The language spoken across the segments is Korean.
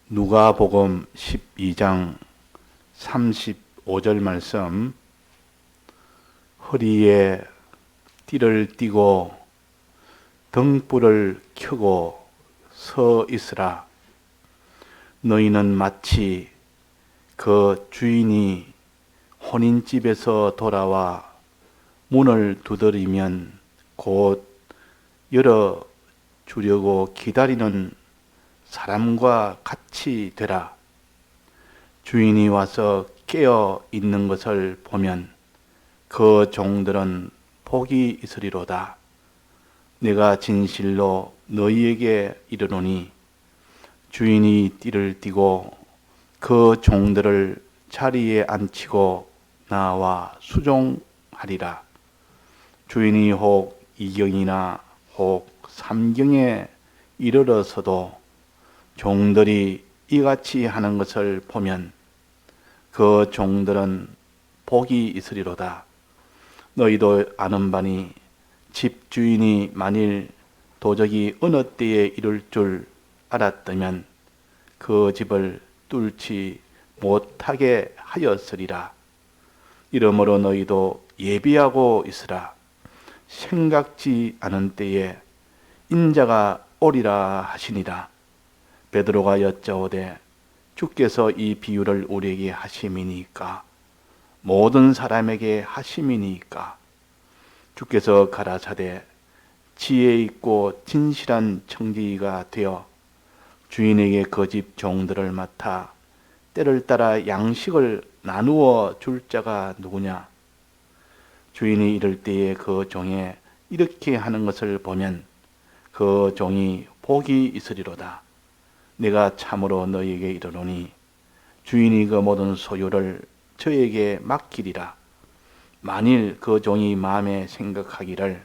누가복음 12장 35절 말씀. 허리에 띠를 띠고 등불을 켜고 서 있으라. 너희는 마치 그 주인이 혼인집에서 돌아와 문을 두드리면 곧 열어주려고 기다리는 사람과 같이 되라. 주인이 와서 깨어 있는 것을 보면 그 종들은 복이 있으리로다. 내가 진실로 너희에게 이르노니 주인이 띠를 띠고 그 종들을 자리에 앉히고 나와 수종하리라. 주인이 혹 2경이나 혹 3경에 이르러서도 종들이 이같이 하는 것을 보면 그 종들은 복이 있으리로다. 너희도 아는 바니 집주인이 만일 도적이 어느 때에 이룰 줄 알았다면 그 집을 뚫지 못하게 하였으리라. 이러므로 너희도 예비하고 있으라. 생각지 않은 때에 인자가 오리라 하시니라. 베드로가 여짜오되 주께서 이 비유를 우리에게 하심이니까 모든 사람에게 하심이니까. 주께서 가라사대 지혜 있고 진실한 청지기가 되어 주인에게 그 집 종들을 맡아 때를 따라 양식을 나누어 줄 자가 누구냐. 주인이 이럴 때에 그 종에 이렇게 하는 것을 보면 그 종이 복이 있으리로다. 내가 참으로 너희에게 이르노니 주인이 그 모든 소유를 저에게 맡기리라. 만일 그 종이 마음에 생각하기를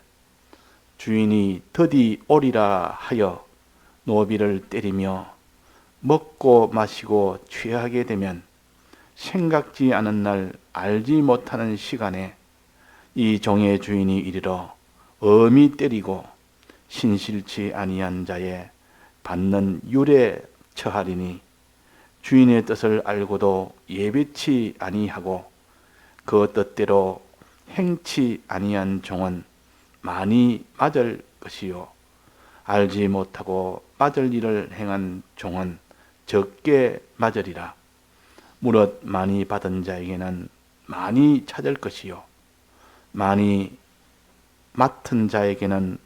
주인이 더디 오리라 하여 노비를 때리며 먹고 마시고 취하게 되면 생각지 않은 날 알지 못하는 시간에 이 종의 주인이 이르러 엄히 때리고 신실치 아니한 자의 받는 율에 처하리니 주인의 뜻을 알고도 예비치 아니하고 그 뜻대로 행치 아니한 종은 많이 맞을 것이요 알지 못하고 맞을 일을 행한 종은 적게 맞으리라. 무릇 많이 받은 자에게는 많이 찾을 것이요 많이 맡은 자에게는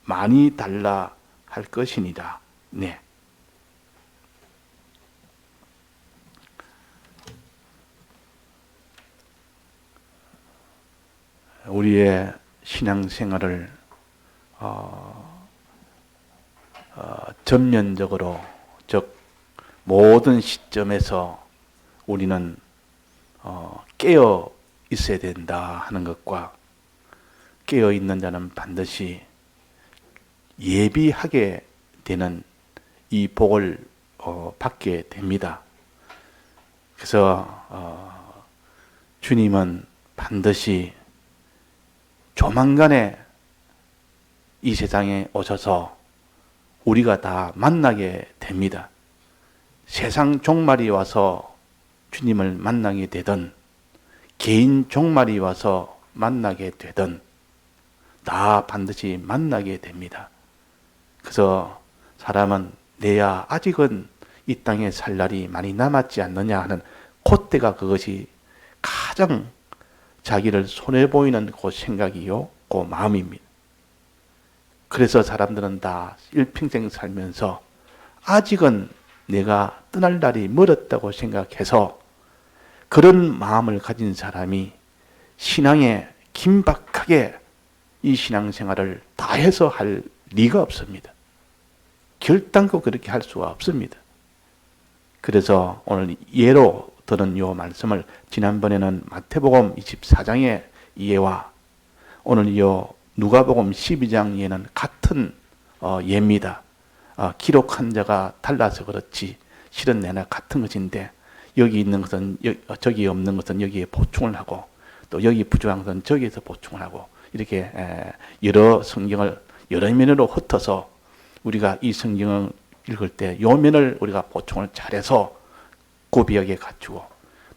많이 달라 할 것이니라. 네. 우리의 신앙생활을 전면적으로, 즉 모든 시점에서 우리는 깨어 있어야 된다 하는 것과 깨어 있는 자는 반드시 예비하게 되는 이 복을 받게 됩니다. 그래서 주님은 반드시 조만간에 이 세상에 오셔서 우리가 다 만나게 됩니다. 세상 종말이 와서 주님을 만나게 되든 개인 종말이 와서 만나게 되든 다 반드시 만나게 됩니다. 그래서 사람은 내야 아직은 이 땅에 살 날이 많이 남았지 않느냐 하는 그때가 그것이 가장 자기를 손해보이는 그 생각이요, 그 마음입니다. 그래서 사람들은 다 일평생 살면서 아직은 내가 떠날 날이 멀었다고 생각해서 그런 마음을 가진 사람이 신앙에 긴박하게 이 신앙생활을 다해서 할 리가 없습니다. 결단코 그렇게 할 수가 없습니다. 그래서 오늘 예로 들은 이 말씀을 지난번에는 마태복음 24장의 예와 오늘 이 누가복음 12장 예는 같은 예입니다. 기록한 자가 달라서 그렇지 실은 내나 같은 것인데 여기 있는 것은 저기 없는 것은 여기에 보충을 하고 또 여기 부족한 것은 저기에서 보충을 하고 이렇게 여러 성경을 여러 면으로 흩어서 우리가 이 성경을 읽을 때 요 면을 우리가 보충을 잘해서 구비하게 갖추고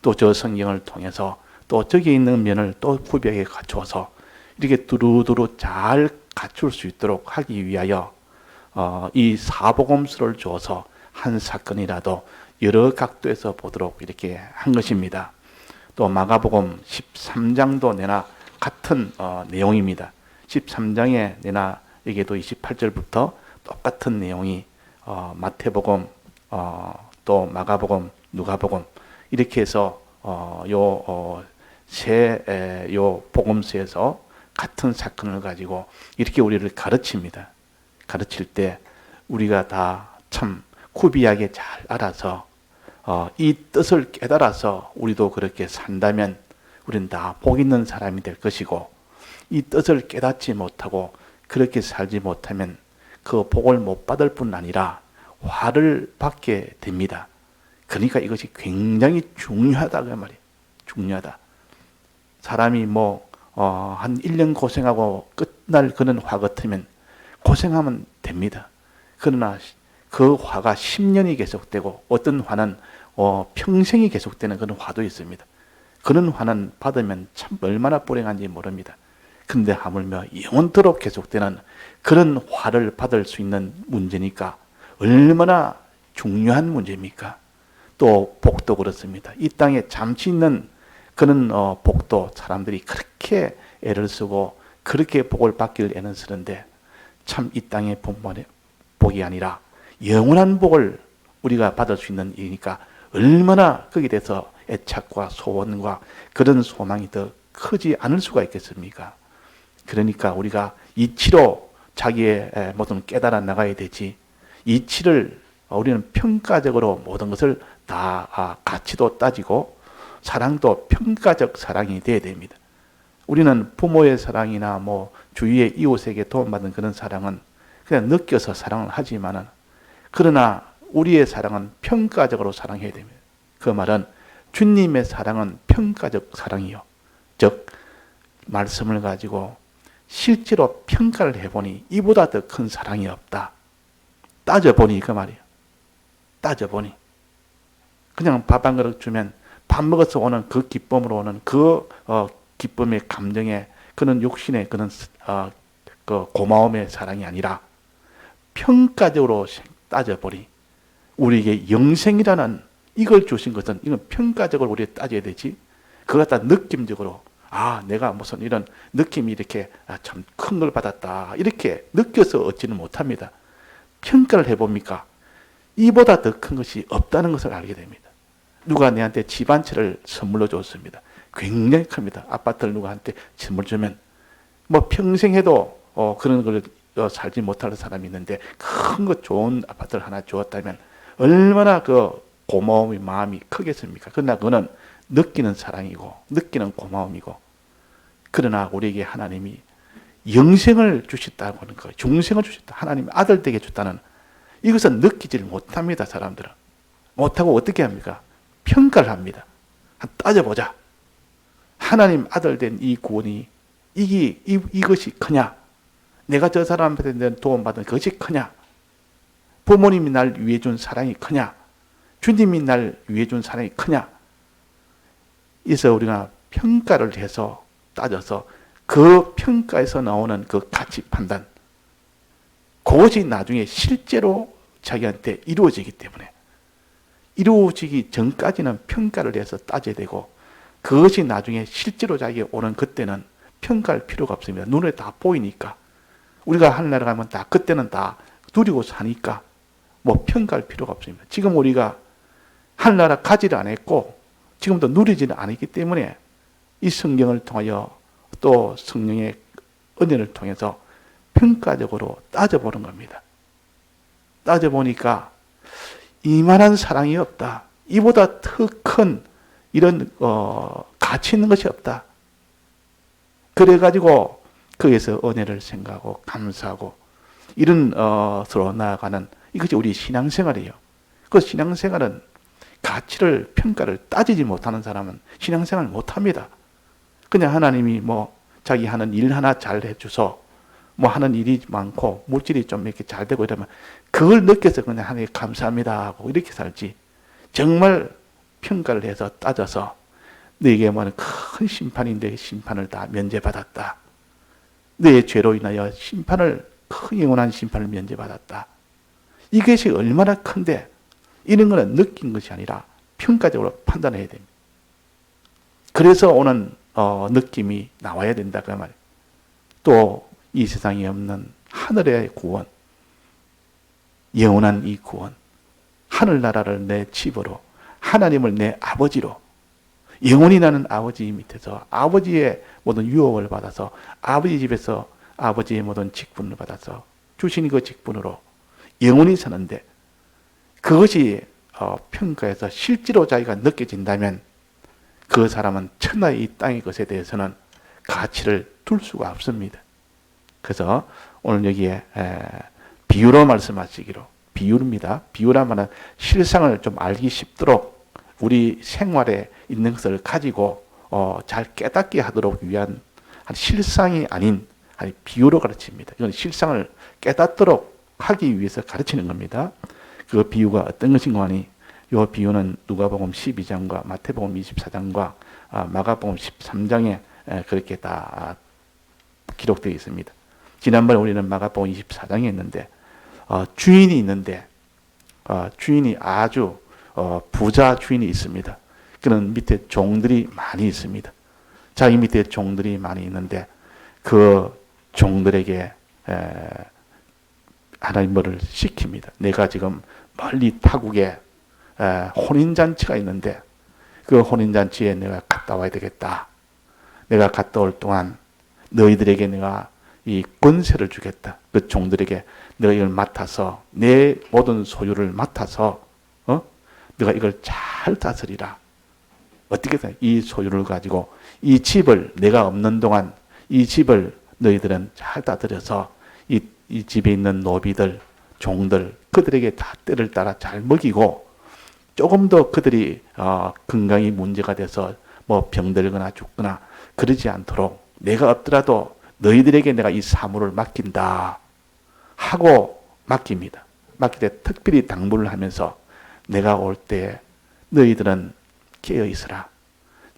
또 저 성경을 통해서 또 저기 있는 면을 또 구비하게 갖추어서 이렇게 두루두루 잘 갖출 수 있도록 하기 위하여 이 사복음서를 주어서 한 사건이라도 여러 각도에서 보도록 이렇게 한 것입니다. 또 마가복음 13장도 내나 같은 내용입니다. 13장에 내나 여기에도 28절부터 똑같은 내용이 마태복음 또 마가복음 누가복음 이렇게 해서 요 복음서에서 같은 사건을 가지고 이렇게 우리를 가르칩니다. 가르칠 때 우리가 다 참 구비하게 잘 알아서 이 뜻을 깨달아서 우리도 그렇게 산다면 우리는 다 복 있는 사람이 될 것이고, 이 뜻을 깨닫지 못하고 그렇게 살지 못하면 그 복을 못 받을 뿐 아니라 화를 받게 됩니다. 그러니까 이것이 굉장히 중요하다 그 말이에요. 중요하다. 사람이 한 1년 고생하고 끝날 그런 화 같으면 고생하면 됩니다. 그러나 그 화가 10년이 계속되고 어떤 화는 평생이 계속되는 그런 화도 있습니다. 그런 화는 받으면 참 얼마나 불행한지 모릅니다. 그런데 하물며 영원토록 계속되는 그런 화를 받을 수 있는 문제니까 얼마나 중요한 문제입니까? 또 복도 그렇습니다. 이 땅에 잠시 있는 그런 복도 사람들이 그렇게 애를 쓰고 그렇게 복을 받기를 애는 쓰는데 참 이 땅의 복이 아니라 영원한 복을 우리가 받을 수 있는 일이니까 얼마나 거기에 대해서 애착과 소원과 그런 소망이 더 크지 않을 수가 있겠습니까? 그러니까 우리가 이치로 자기의 모든 깨달아 나가야 되지, 이치를 우리는 평가적으로 모든 것을 다 가치도 따지고 사랑도 평가적 사랑이 돼야 됩니다. 우리는 부모의 사랑이나 주위의 이웃에게 도움받은 그런 사랑은 그냥 느껴서 사랑을 하지만은, 그러나 우리의 사랑은 평가적으로 사랑해야 됩니다. 그 말은 주님의 사랑은 평가적 사랑이요. 즉 말씀을 가지고 실제로 평가를 해보니 이보다 더 큰 사랑이 없다. 따져보니 그 말이에요. 따져보니 그냥 밥 한 그릇 주면 밥 먹어서 오는 그 기쁨으로 오는 그 기쁨의 감정의 그런 욕심의 그런 그 고마움의 사랑이 아니라 평가적으로 따져보니 우리에게 영생이라는 이걸 주신 것은 이건 평가적으로 우리가 따져야 되지, 그거 갖다 느낌적으로 내가 무슨 이런 느낌이 이렇게 참 큰 걸 받았다 이렇게 느껴서 얻지는 못합니다. 평가를 해봅니까? 이보다 더 큰 것이 없다는 것을 알게 됩니다. 누가 내한테 집 한 채를 선물로 줬습니다. 굉장히 큽니다. 아파트를 누구한테 선물 주면 평생 해도 그런 걸 살지 못할 사람이 있는데 큰 거 좋은 아파트를 하나 주었다면 얼마나 그 고마움이 마음이 크겠습니까? 그러나 그거는 느끼는 사랑이고 느끼는 고마움이고, 그러나 우리에게 하나님이 영생을 주셨다고 하는 거예요. 중생을 주셨다. 하나님의 아들 되게 줬다는 이것은 느끼질 못합니다. 사람들은 못하고 어떻게 합니까? 평가를 합니다. 따져보자. 하나님 아들 된 이 구원이 이것이 크냐? 내가 저 사람한테 도움받은 그것이 크냐? 부모님이 날 위해 준 사랑이 크냐? 주님이 날 위해 준 사랑이 크냐? 그래서 우리가 평가를 해서 따져서 그 평가에서 나오는 그 가치 판단, 그것이 나중에 실제로 자기한테 이루어지기 때문에, 이루어지기 전까지는 평가를 해서 따져야 되고, 그것이 나중에 실제로 자기가 오는 그때는 평가할 필요가 없습니다. 눈에 다 보이니까. 우리가 하늘나라 가면 다 그때는 다 누리고 사니까 평가할 필요가 없습니다. 지금 우리가 하늘나라 가지를 안 했고 지금도 누리지는 않았기 때문에 이 성경을 통하여 또 성령의 은혜를 통해서 평가적으로 따져보는 겁니다. 따져보니까 이만한 사랑이 없다. 이보다 더 큰 이런 가치 있는 것이 없다. 그래가지고 거기에서 은혜를 생각하고 감사하고 이런 서로 나아가는 이것이 우리 신앙생활이에요. 그 신앙생활은 가치를 평가를 따지지 못하는 사람은 신앙생활을 못합니다. 그냥 하나님이 자기 하는 일 하나 잘 해줘서 뭐 하는 일이 많고 물질이 좀 이렇게 잘 되고 이러면 그걸 느껴서 그냥 하나님 감사합니다 하고 이렇게 살지. 정말 평가를 해서 따져서 너에게 뭐는 큰 심판인데 심판을 다 면제받았다. 너의 죄로 인하여 큰 영원한 심판을 면제받았다. 이것이 얼마나 큰데 이런 거는 느낀 것이 아니라 평가적으로 판단해야 됩니다. 그래서 오는 느낌이 나와야 된다 그 말이에요. 또 이 세상에 없는 하늘의 구원, 영원한 이 구원, 하늘나라를 내 집으로, 하나님을 내 아버지로, 영원히 나는 아버지 밑에서 아버지의 모든 유혹을 받아서 아버지 집에서 아버지의 모든 직분을 받아서 주신 그 직분으로 영원히 사는데, 그것이 평가에서 실제로 자기가 느껴진다면 그 사람은 천하의 이 땅의 것에 대해서는 가치를 둘 수가 없습니다. 그래서 오늘 여기에 비유로 말씀하시기로, 비유입니다. 비유라면 실상을 좀 알기 쉽도록 우리 생활에 있는 것을 가지고 잘 깨닫게 하도록 위한 실상이 아닌 비유로 가르칩니다. 이건 실상을 깨닫도록 하기 위해서 가르치는 겁니다. 그 비유가 어떤 것인가 하니, 이 비유는 누가복음 12장과 마태복음 24장과 마가복음 13장에 그렇게 다 기록되어 있습니다. 지난번에 우리는 마가복음 24장에 있는데 주인이 있는데 주인이 아주 부자 주인이 있습니다. 그는 밑에 종들이 많이 있습니다. 자기 밑에 종들이 많이 있는데 그 종들에게 하나님을 시킵니다. 내가 지금 멀리 타국에 혼인잔치가 있는데 그 혼인잔치에 내가 갔다 와야 되겠다. 내가 갔다 올 동안 너희들에게 내가 이 권세를 주겠다. 그 종들에게 내가 이걸 맡아서 내 모든 소유를 맡아서 내가 이걸 잘 다스리라. 어떻게든 이 소유를 가지고 이 집을 내가 없는 동안 이 집을 너희들은 잘 다스려서 이 집에 있는 노비들, 종들 그들에게 다 때를 따라 잘 먹이고, 조금 더 그들이 건강이 문제가 돼서 뭐 병들거나 죽거나 그러지 않도록 내가 없더라도 너희들에게 내가 이 사물을 맡긴다 하고 맡깁니다. 맡길 때 특별히 당부를 하면서 내가 올 때 너희들은 깨어 있으라.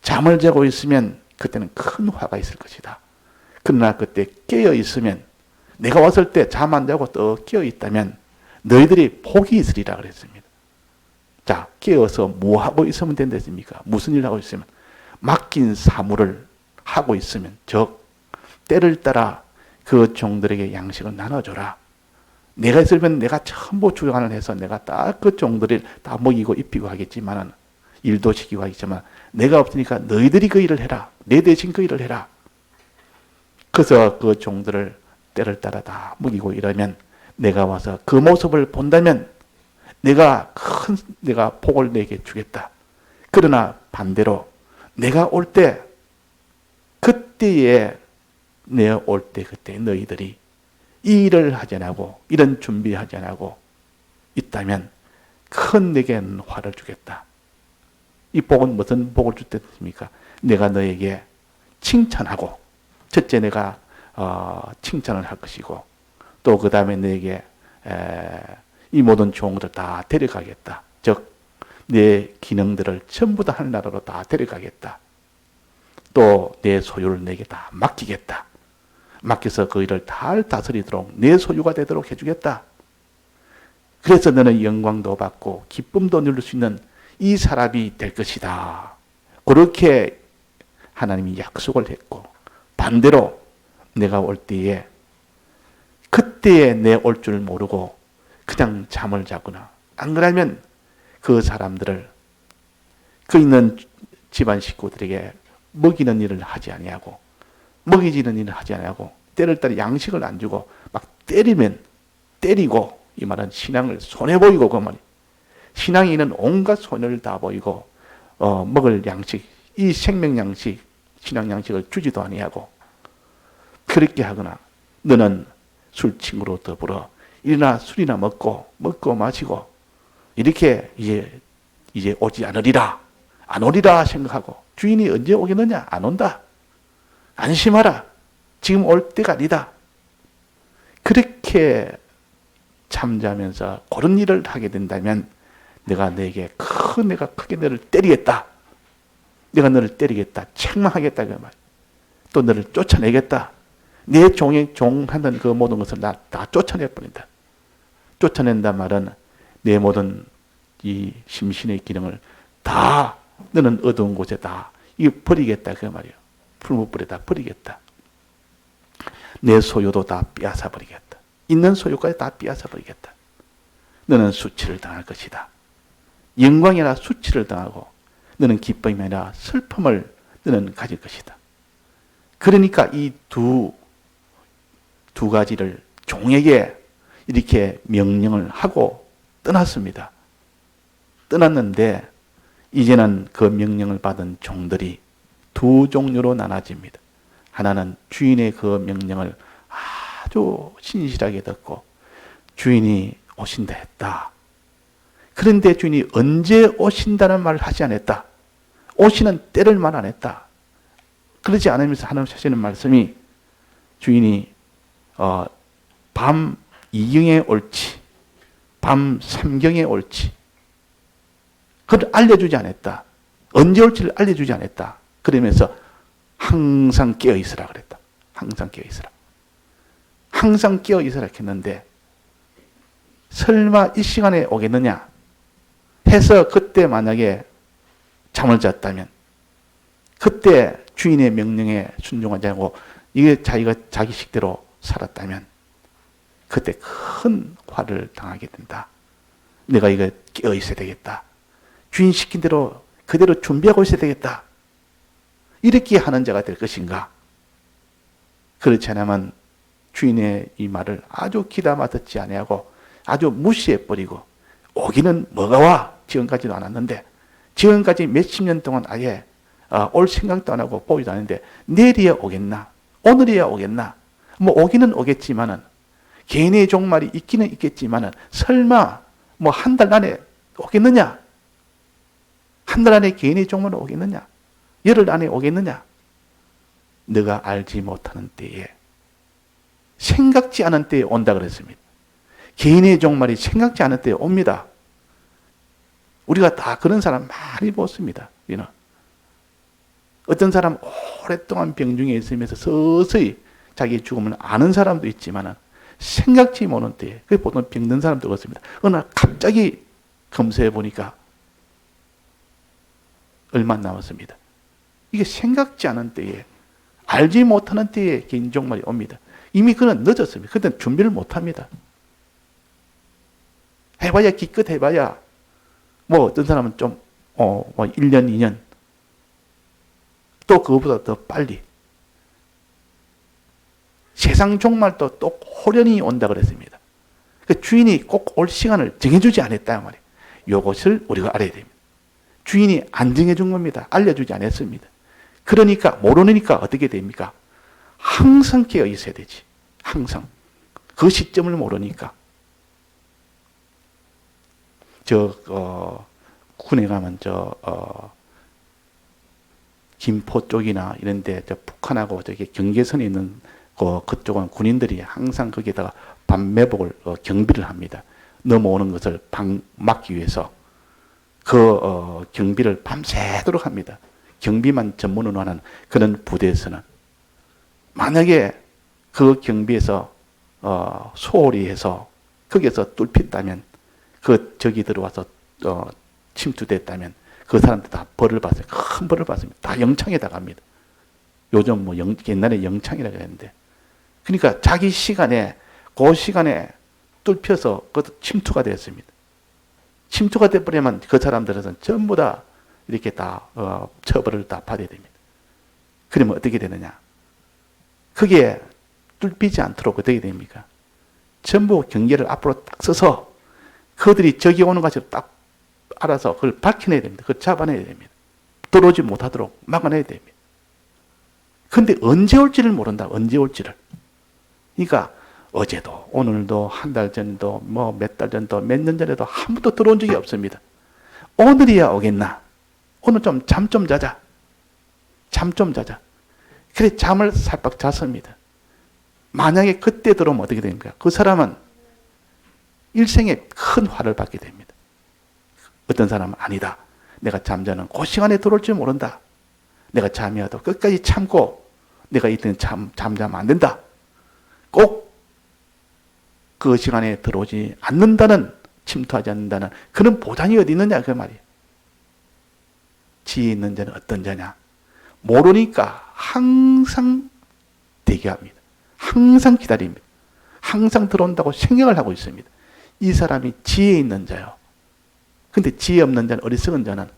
잠을 자고 있으면 그때는 큰 화가 있을 것이다. 그러나 그때 깨어 있으면, 내가 왔을 때 잠 안 자고 또 깨어 있다면 너희들이 복이 있으리라 그랬습니다. 자, 깨어서 뭐 하고 있으면 된다십니까? 무슨 일을 하고 있으면? 맡긴 사물을 하고 있으면, 즉 때를 따라 그 종들에게 양식을 나눠줘라. 내가 있으면 내가 전부 주관을 해서 내가 딱 그 종들을 다 먹이고 입히고 하겠지만은, 일도 시키고 하겠지만 내가 없으니까 너희들이 그 일을 해라. 내 대신 그 일을 해라. 그래서 그 종들을 때를 따라 다 먹이고 이러면 내가 와서 그 모습을 본다면 내가 복을 내게 주겠다. 그러나 반대로 내가 올 때, 그때에 내가 올 때 그때 너희들이 이 일을 하지 않고 이런 준비하지 않고 있다면 큰 내게는 화를 주겠다. 이 복은 무슨 복을 주겠습니까? 내가 너에게 칭찬하고, 첫째 내가 칭찬을 할 것이고, 또 그 다음에 너에게 이 모든 종들을 다 데려가겠다. 즉 내 기능들을 전부 다 하늘나라로 다 데려가겠다. 또 내 소유를 내게 다 맡기겠다. 맡겨서 그 일을 잘 다스리도록 내 소유가 되도록 해주겠다. 그래서 너는 영광도 받고 기쁨도 누릴 수 있는 이 사람이 될 것이다. 그렇게 하나님이 약속을 했고, 반대로 내가 올 때에 그때에 내 올 줄 모르고 그냥 잠을 자거나, 안 그러면 그 사람들을 그 있는 집안 식구들에게 먹이는 일을 하지 아니하고, 먹이지는 일을 하지 아니하고, 때를 따라 양식을 안 주고 막 때리면 때리고, 이 말은 신앙을 손해 보이고, 그 말이 신앙이 있는 온갖 손해를 다 보이고 먹을 양식, 이 생명 양식, 신앙 양식을 주지도 아니하고 그렇게 하거나, 너는 술 친구로 더불어 일이나 술이나 먹고 마시고 이렇게 이제 오지 않으리라, 안 오리라 생각하고, 주인이 언제 오겠느냐? 안 온다. 안심하라. 지금 올 때가 아니다. 그렇게 잠자면서 그런 일을 하게 된다면 내가 크게 너를 때리겠다. 내가 너를 때리겠다. 책망하겠다. 그 말. 또 너를 쫓아내겠다. 내 종하는 그 모든 것을 다 쫓아내버린다. 쫓아낸다 말은 내 모든 이 심신의 기능을 다 너는 어두운 곳에 다 버리겠다. 그 말이에요. 풀무불에 다 버리겠다. 내 소유도 다 빼앗아 버리겠다. 있는 소유까지 다 빼앗아 버리겠다. 너는 수치를 당할 것이다. 영광이 아니라 수치를 당하고 너는 기쁨이 아니라 슬픔을 너는 가질 것이다. 그러니까 이 두 가지를 종에게 이렇게 명령을 하고 떠났습니다. 떠났는데 이제는 그 명령을 받은 종들이 두 종류로 나눠집니다. 하나는 주인의 그 명령을 아주 신실하게 듣고 주인이 오신다 했다. 그런데 주인이 언제 오신다는 말을 하지 않았다. 오시는 때를 말 안 했다. 그러지 않으면서 하나님 하시는 말씀이 주인이 밤 2경에 올지 밤 3경에 올지 그걸 알려주지 않았다. 언제 올지를 알려주지 않았다. 그러면서 항상 깨어있으라 그랬다. 항상 깨어있으라. 항상 깨어있으라 했는데 설마 이 시간에 오겠느냐 해서 그때 만약에 잠을 잤다면 그때 주인의 명령에 순종하지 않고 이게 자기가 자기 식대로 살았다면 그때 큰 화를 당하게 된다. 내가 이거 깨어 있어야 되겠다. 주인 시킨 대로 그대로 준비하고 있어야 되겠다. 이렇게 하는 자가 될 것인가? 그렇지 않으면 주인의 이 말을 아주 귀담아 듣지 아니하고 아주 무시해버리고 오기는 뭐가 와? 지금까지도 안 왔는데 지금까지 몇십 년 동안 아예 올 생각도 안 하고 보지도 않는데 내일이야 오겠나? 오늘이야 오겠나? 뭐 오기는 오겠지만은 개인의 종말이 있기는 있겠지만은 설마 뭐 한 달 안에 오겠느냐? 한 달 안에 개인의 종말은 오겠느냐? 열흘 안에 오겠느냐? 너가 알지 못하는 때에 생각지 않은 때에 온다 그랬습니다. 개인의 종말이 생각지 않은 때에 옵니다. 우리가 다 그런 사람 많이 봤습니다. 어떤 사람 오랫동안 병중에 있으면서 서서히 자기의 죽음을 아는 사람도 있지만 생각지 못한 때에 그게 보통 병든 사람도 그렇습니다. 어느 날 갑자기 검사해 보니까 얼마 안 남았습니다. 이게 생각지 않은 때에 알지 못하는 때에 개인 종말이 옵니다. 이미 그는 늦었습니다. 그때는 준비를 못합니다. 해봐야 기껏 해봐야 뭐 어떤 사람은 좀 1년 2년 또 그거보다 더 빨리 세상 종말도 또 호련히 온다 그랬습니다. 그 주인이 꼭 올 시간을 정해주지 않았다 말이에요. 이것을 우리가 알아야 됩니다. 주인이 안 정해준 겁니다. 알려주지 않았습니다. 그러니까 모르니까 어떻게 됩니까? 항상 깨어 있어야 되지. 항상 그 시점을 모르니까 군에 가면 김포 쪽이나 이런데 북한하고 저기 경계선에 있는 그쪽은 군인들이 항상 거기에다가 밤매복을 경비를 합니다. 넘어오는 것을 막기 위해서 그 경비를 밤새도록 합니다. 경비만 전문으로 하는 그런 부대에서는 만약에 그 경비에서 소홀히 해서 거기에서 뚫혔다면 적이 들어와서 침투됐다면 그 사람들 다 벌을 받아요. 큰 벌을 받습니다. 다 영창에다 갑니다. 요즘 뭐 옛날에 영창이라고 했는데 그러니까 자기 시간에 그 시간에 뚫혀서 그 침투가 됐습니다. 침투가 돼버리면 그 사람들은 전부 다 이렇게 다 처벌을 다 받아야 됩니다. 그러면 어떻게 되느냐? 그게 뚫히지 않도록 어떻게 됩니까? 전부 경계를 앞으로 딱 서서 그들이 저기 오는 것을 딱 알아서 그걸 밝혀내야 됩니다. 그걸 잡아내야 됩니다. 들어오지 못하도록 막아내야 됩니다. 근데 언제 올지를 모른다. 언제 올지를. 그러니까 어제도 오늘도 한 달 전도 뭐 몇 달 전도 몇 년 전에도 한 번도 들어온 적이 없습니다. 오늘이야 오겠나. 오늘 좀 잠 좀 자자. 잠 좀 자자. 그래 잠을 살짝 잤습니다. 만약에 그때 들어오면 어떻게 됩니까? 그 사람은 일생에 큰 화를 받게 됩니다. 어떤 사람은 아니다. 내가 잠자는 그 시간에 들어올 줄 모른다. 내가 잠이 와도 끝까지 참고 내가 이때는 잠자면 안 된다. 꼭 그 시간에 들어오지 않는다는, 침투하지 않는다는 그런 보장이 어디 있느냐 그 말이에요. 지혜 있는 자는 어떤 자냐? 모르니까 항상 대기합니다. 항상 기다립니다. 항상 들어온다고 생각을 하고 있습니다. 이 사람이 지혜 있는 자요. 근데 지혜 없는 자는, 어리석은 자는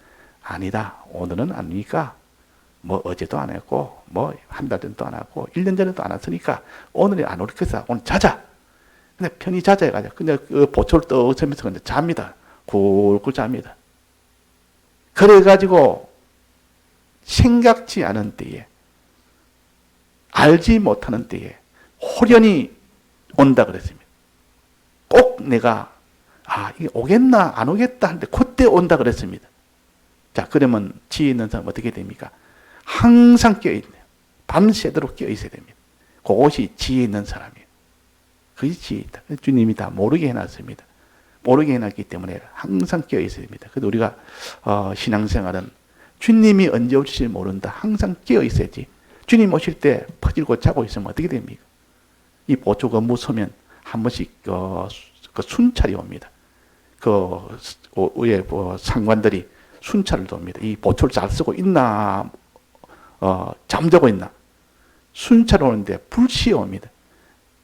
아니다. 오늘은 아니니까 뭐 어제도 안 했고 뭐 한 달 전도 안 하고 1년 전에도 안 왔으니까 오늘이 안 오겠어. 오늘 자자. 근데 편히 자자 해가지고 그냥 그 보초를 떠서면서 그냥 잡니다. 굴굴 잡니다. 그래가지고 생각지 않은 때에, 알지 못하는 때에 호련히 온다 그랬습니다. 꼭 내가 이게 오겠나 안 오겠다 하는데 그때 온다 그랬습니다. 자, 그러면 지혜 있는 사람 어떻게 됩니까? 항상 깨어있네요. 밤새도록 깨어있어야 됩니다. 그것이 지혜 있는 사람이에요. 그것이 지혜 있다. 주님이 다 모르게 해놨습니다. 모르게 해놨기 때문에 항상 깨어있어야 됩니다. 그래서 우리가 신앙생활은 주님이 언제 올지 모른다. 항상 깨어있어야지. 주님 오실 때 퍼질고 자고 있으면 어떻게 됩니까? 이 보초가 무서면 한 번씩 그 순찰이 옵니다. 위에 상관들이 순찰을 돕니다. 이 보초를 잘 쓰고 있나, 잠자고 있나. 순찰 오는데 불시에 옵니다.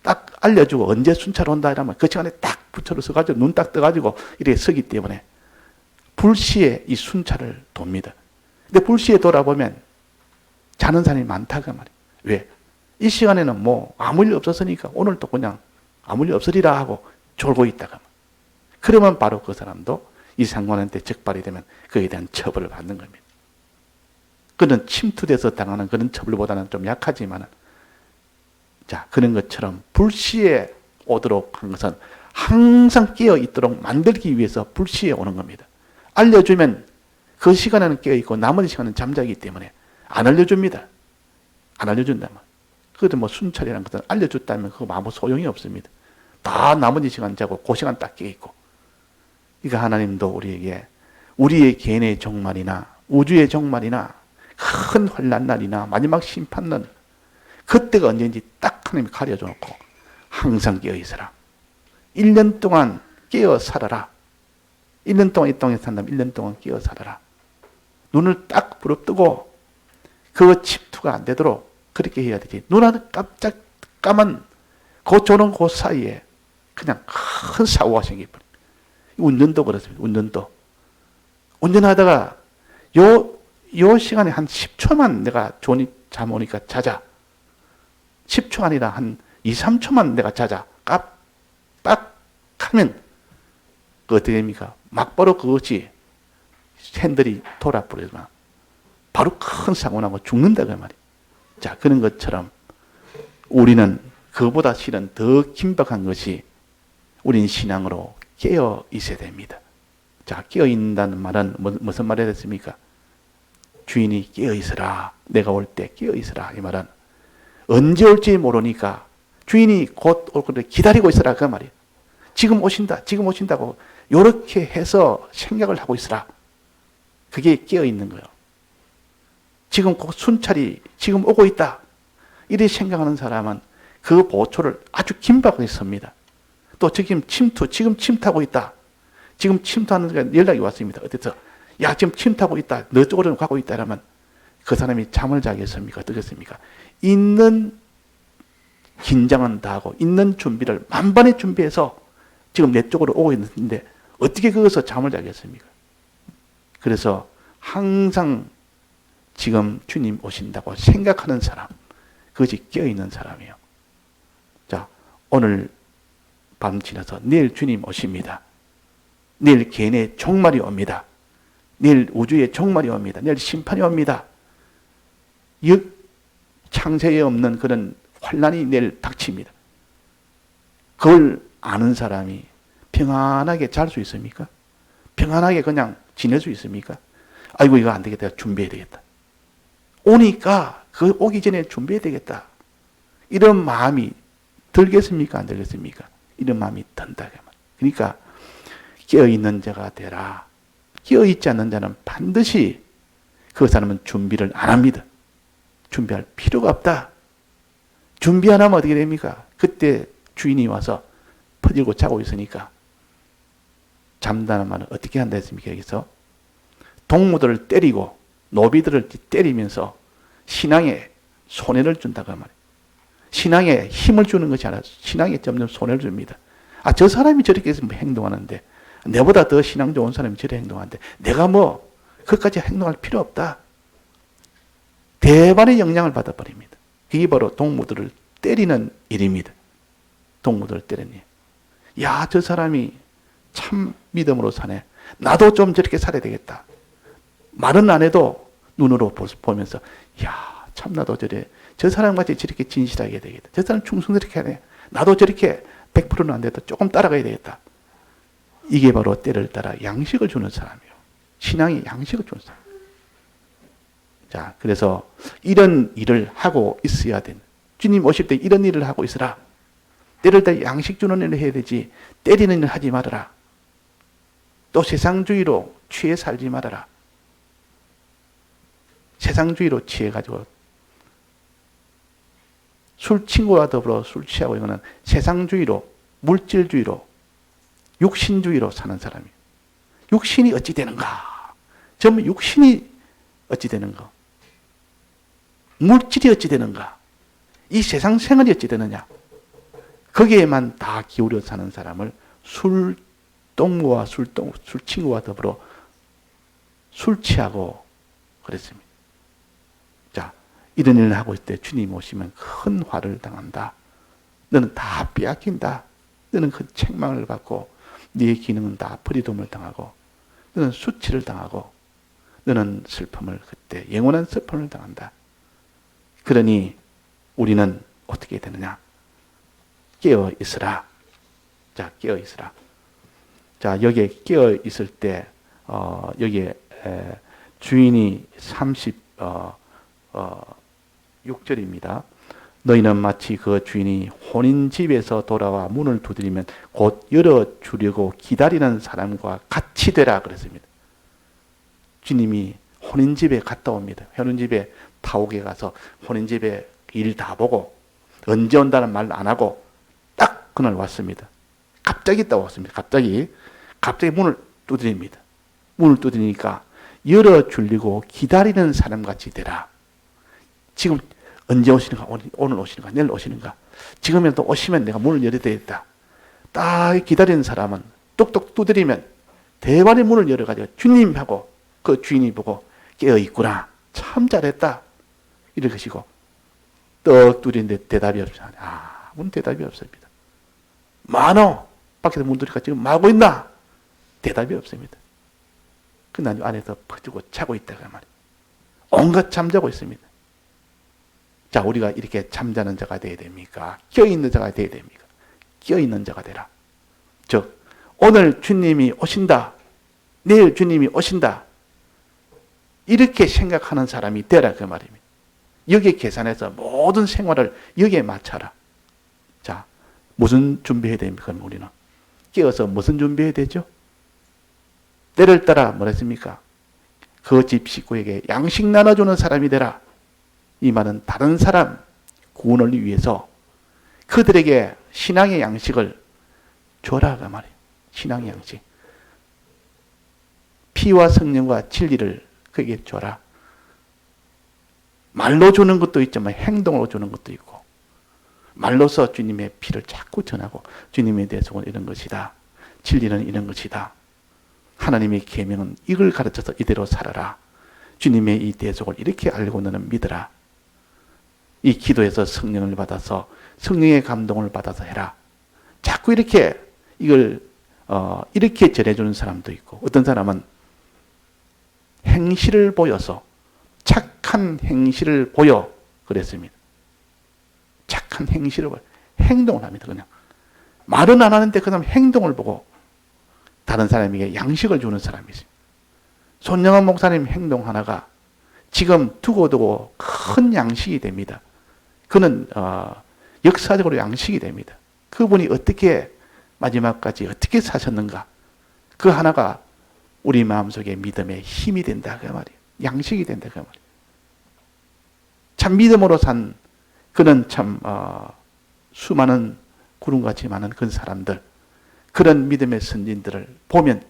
딱 알려주고 언제 순찰 온다 이러면 그 시간에 딱 부처를 써가지고 눈 딱 떠가지고 이렇게 서기 때문에 불시에 이 순찰을 돕니다. 근데 불시에 돌아보면 자는 사람이 많다 그 말이에요. 왜? 이 시간에는 뭐 아무 일 없었으니까 오늘 또 그냥 아무 일 없으리라 하고 졸고 있다가, 그러면 바로 그 사람도 이 상관한테 적발이 되면 그에 대한 처벌을 받는 겁니다. 그는 침투돼서 당하는 그런 처벌보다는 좀 약하지만, 자, 그런 것처럼 불시에 오도록 한 것은 항상 깨어 있도록 만들기 위해서 불시에 오는 겁니다. 알려주면 그 시간에는 깨어 있고 나머지 시간은 잠자기 때문에 안 알려줍니다. 안 알려준다면. 그것도 뭐 순찰이라는 것은 알려줬다면 그거 아무 소용이 없습니다. 다 나머지 시간 자고 그 시간 딱 깨어 있고. 그러니까 하나님도 우리에게 우리의 개인의 종말이나 우주의 종말이나 큰 환난 날이나 마지막 심판은 그때가 언제인지 딱 하나님이 가려줘 놓고 항상 깨어 있어라. 1년 동안 깨어 살아라. 1년 동안 이 땅에 산다면 1년 동안 깨어 살아라. 눈을 딱 부릅뜨고 그 침투가 안 되도록 그렇게 해야 되지. 눈 하나 깜짝 까만 그 조는 그 사이에 그냥 큰 사고가 생기버려. 운전도 그렇습니다. 운전도. 운전하다가 요 시간에 한 10초만 내가 잠 오니까 자자. 10초 아니라 한 2, 3초만 내가 자자. 딱 하면 그 어떻게 됩니까? 막바로 그것이 핸들이 돌아버리면 바로 큰 사고 나고 죽는다 그 말이에요. 자, 그런 것처럼 우리는 그보다 실은 더 긴박한 것이 우리는 신앙으로 깨어 있어야 됩니다. 자, 깨어 있다는 말은 무슨 말이 됐습니까? 주인이 깨어 있으라. 내가 올 때 깨어 있으라. 이 말은 언제 올지 모르니까 주인이 곧 올 건데 기다리고 있으라 그 말이에요. 지금 오신다. 지금 오신다고 이렇게 해서 생각을 하고 있으라. 그게 깨어 있는 거예요. 지금 곧 순찰이 지금 오고 있다. 이렇게 생각하는 사람은 그 보초를 아주 긴박하게 섭니다. 또 지금 침투하고 있다. 지금 침투하는 연락이 왔습니다. 어때서? 야, 지금 침투하고 있다. 너 쪽으로 가고 있다. 이러면 그 사람이 잠을 자겠습니까? 어떻겠습니까? 있는 긴장은 다 하고 있는 준비를 만반의 준비해서 지금 내 쪽으로 오고 있는데 어떻게 거기서 잠을 자겠습니까? 그래서 항상 지금 주님 오신다고 생각하는 사람, 그것이 깨어있는 사람이에요. 자, 오늘 밤 지나서 내일 주님 오십니다. 내일 개인의 종말이 옵니다. 내일 우주의 종말이 옵니다. 내일 심판이 옵니다. 창세에 없는 그런 환난이 내일 닥칩니다. 그걸 아는 사람이 평안하게 잘 수 있습니까? 평안하게 그냥 지낼 수 있습니까? 아이고 이거 안 되겠다. 준비해야 되겠다. 오니까 그 오기 전에 준비해야 되겠다. 이런 마음이 들겠습니까? 안 들겠습니까? 이런 마음이 든다. 그러니까 깨어있는 자가 되라. 깨어있지 않는 자는 반드시 그 사람은 준비를 안 합니다. 준비할 필요가 없다. 준비 안 하면 어떻게 됩니까? 그때 주인이 와서 퍼들고 자고 있으니까 잠다는 말은 어떻게 한다 했습니까? 여기서 동무들을 때리고 노비들을 때리면서 신앙에 손해를 준다고 말이에요. 신앙에 힘을 주는 것이 아니라 신앙에 점점 손해를 줍니다. 아, 저 사람이 저렇게 행동하는데 내보다 더 신앙 좋은 사람이 저렇게 행동하는데 내가 뭐 그것까지 행동할 필요 없다. 대반의 영향을 받아버립니다. 그게 바로 동무들을 때리는 일입니다. 동무들을 때리는 일. 야, 저 사람이 참 믿음으로 사네. 나도 좀 저렇게 살아야 되겠다. 말은 안 해도 눈으로 보면서 야, 참 나도 저 사람같이 저렇게 진실하게 해야 되겠다. 저 사람 충성스럽게 하네. 나도 저렇게 100%는 안 돼도 조금 따라가야 되겠다. 이게 바로 때를 따라 양식을 주는 사람이에요. 신앙이 양식을 주는 사람. 자, 그래서 이런 일을 하고 있어야 된다. 주님 오실 때 이런 일을 하고 있으라. 때를 따라 양식 주는 일을 해야 되지 때리는 일을 하지 말아라. 또 세상주의로 취해 살지 말아라. 세상주의로 취해가지고 술 친구와 더불어 술 취하고 이거는 세상주의로 물질주의로 육신주의로 사는 사람이에요. 육신이 어찌 되는가? 전부 육신이 어찌 되는가? 물질이 어찌 되는가? 이 세상 생활이 어찌 되느냐? 거기에만 다 기울여 사는 사람을 술동무와 술 친구와 더불어 술 취하고 그랬습니다. 자, 이런 일을 하고 있을 때 주님 오시면 큰 화를 당한다. 너는 다 빼앗긴다. 너는 그 책망을 받고 네 기능은 다 버리돔을 당하고 너는 수치를 당하고 너는 슬픔을 그때 영원한 슬픔을 당한다. 그러니 우리는 어떻게 되느냐? 깨어 있으라. 자, 깨어 있으라. 자, 여기에 깨어 있을 때 여기에 주인이 36절입니다. 너희는 마치 그 주인이 혼인 집에서 돌아와 문을 두드리면 곧 열어주려고 기다리는 사람과 같이 되라 그랬습니다. 주님이 혼인 집에 갔다 옵니다. 혼인 집에 타옥에 가서 혼인 집에 일 다 보고 언제 온다는 말 안 하고 딱 그날 왔습니다. 갑자기 딱 왔습니다. 갑자기 문을 두드립니다. 문을 두드리니까 열어주려고 기다리는 사람같이 되라. 지금 언제 오시는가? 오늘 오시는가? 내일 오시는가? 지금이라도 오시면 내가 문을 열어야 되겠다. 딱 기다리는 사람은 똑똑 두드리면 대관의 문을 열어가지고 주님하고 그 주인이 보고 깨어있구나. 참 잘했다. 이럴 것이고 떡 두드리는데 대답이 없어요. 아무런 대답이 없습니다. 많어. 밖에서 문 두드리니까 지금 마고 있나? 대답이 없습니다. 그 난 안에서 퍼지고 자고 있다가 말이에요. 온갖 잠자고 있습니다. 자, 우리가 이렇게 잠자는 자가 되어야 됩니까? 깨어있는 자가 되어야 됩니까? 깨어있는 자가 되라. 즉, 오늘 주님이 오신다. 내일 주님이 오신다. 이렇게 생각하는 사람이 되라 그 말입니다. 여기에 계산해서 모든 생활을 여기에 맞춰라. 자, 무슨 준비해야 됩니까? 그럼 우리는 깨어서 무슨 준비해야 되죠? 때를 따라 뭐랬습니까? 그 집 식구에게 양식 나눠주는 사람이 되라. 이 말은 다른 사람 구원을 위해서 그들에게 신앙의 양식을 줘라 그 말이에요. 신앙의 양식. 피와 성령과 진리를 그에게 줘라. 말로 주는 것도 있지만 행동으로 주는 것도 있고 말로서 주님의 피를 자꾸 전하고 주님의 대속은 이런 것이다. 진리는 이런 것이다. 하나님의 계명은 이걸 가르쳐서 이대로 살아라. 주님의 이 대속을 이렇게 알고 너는 믿어라. 이 기도에서 성령을 받아서 성령의 감동을 받아서 해라. 자꾸 이렇게 이걸 이렇게 전해주는 사람도 있고 어떤 사람은 행실을 보여서 착한 행실을 보여 그랬습니다. 착한 행실을 보여. 행동을 합니다. 그냥 말은 안 하는데 그 다음 행동을 보고 다른 사람에게 양식을 주는 사람이 있습니다. 손영환 목사님 행동 하나가 지금 두고두고 큰 양식이 됩니다. 그는 역사적으로 양식이 됩니다. 그분이 어떻게 마지막까지 어떻게 사셨는가, 그 하나가 우리 마음속에 믿음의 힘이 된다 그 말이에요. 양식이 된다 그 말이에요. 참 믿음으로 산 그는 참 수많은 구름같이 많은 그 사람들, 그런 믿음의 선진들을 보면